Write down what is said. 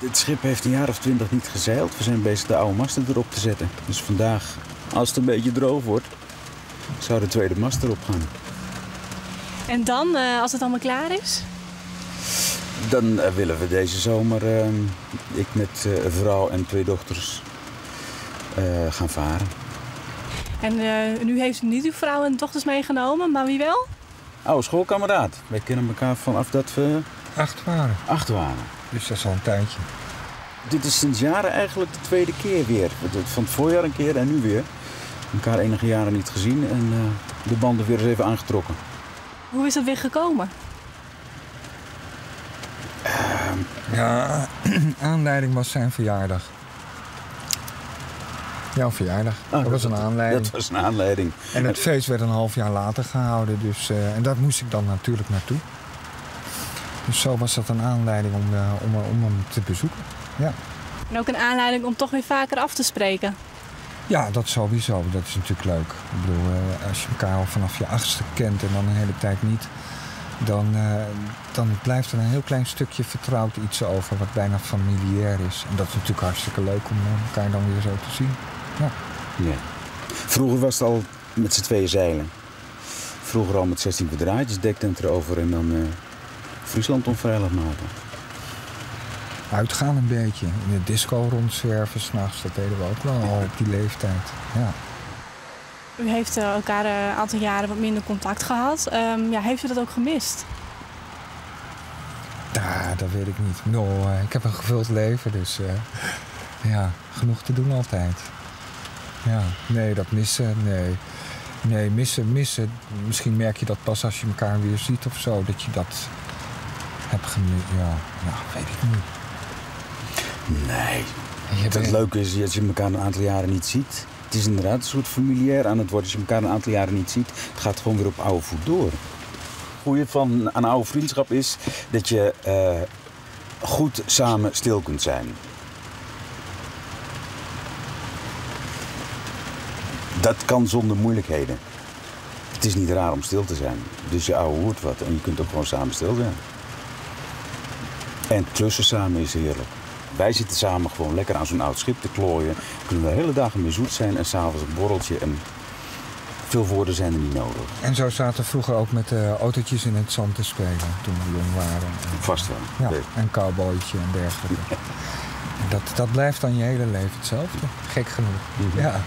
Het schip heeft een jaar of 20 niet gezeild. We zijn bezig de oude masten erop te zetten. Dus vandaag, als het een beetje droog wordt, zou de tweede mast erop gaan. En dan, als het allemaal klaar is? Dan willen we deze zomer, ik met een vrouw en 2 dochters, gaan varen. En nu heeft u niet uw vrouw en dochters meegenomen, maar wie wel? Oude schoolkameraad. Wij kennen elkaar vanaf dat we 8 waren. 8 waren. Dus dat is al een tijdje. Dit is sinds jaren eigenlijk de tweede keer weer. Van het voorjaar een keer en nu weer. Elkaar enige jaren niet gezien en de banden weer eens even aangetrokken. Hoe is dat weer gekomen? Ja, aanleiding was zijn verjaardag. Jouw verjaardag. Dat was een aanleiding. Dat was een aanleiding. En het feest werd een half jaar later gehouden. Dus, en daar moest ik dan natuurlijk naartoe. Dus zo was dat een aanleiding om hem te bezoeken. Ja. En ook een aanleiding om toch weer vaker af te spreken. Ja, dat sowieso. Dat is natuurlijk leuk. Ik bedoel, als je elkaar al vanaf je 8e kent en dan een hele tijd niet, dan blijft er een heel klein stukje vertrouwd iets over wat bijna familiair is. En dat is natuurlijk hartstikke leuk om elkaar dan weer zo te zien. Ja. Ja. Vroeger was het al met z'n tweeën zeilen. Vroeger al met 16 kwadraatjes, dektent erover en dan Friesland onveilig maken. Uitgaan een beetje. In de disco rondzwerven s'nachts, dat deden we ook wel al op die leeftijd. Ja. U heeft elkaar een aantal jaren wat minder contact gehad. Heeft u dat ook gemist? Ja, dat weet ik niet. Ik heb een gevuld leven, dus ja, genoeg te doen altijd. Ja, nee, dat missen, nee. Nee, missen. Misschien merk je dat pas als je elkaar weer ziet of zo, dat je dat hebt gemist. Ja, weet ik niet. Nee. Het leuke is dat je elkaar een aantal jaren niet ziet. Het is inderdaad een soort familiair aan het worden als je elkaar een aantal jaren niet ziet. Het gaat gewoon weer op oude voet door. Het goede van een oude vriendschap is dat je goed samen stil kunt zijn. Dat kan zonder moeilijkheden. Het is niet raar om stil te zijn. Dus je ouwe hoort wat en je kunt ook gewoon samen stil zijn. En klussen samen is heerlijk. Wij zitten samen gewoon lekker aan zo'n oud schip te klooien. Kunnen we de hele dagen mee zoet zijn en s'avonds een borreltje. En veel woorden zijn er niet nodig. En zo zaten we vroeger ook met autootjes in het zand te spelen toen we jong waren. Vast wel. Ja, Nee. een cowboytje en dergelijke. Dat blijft dan je hele leven hetzelfde. Gek genoeg. Mm-hmm. Ja.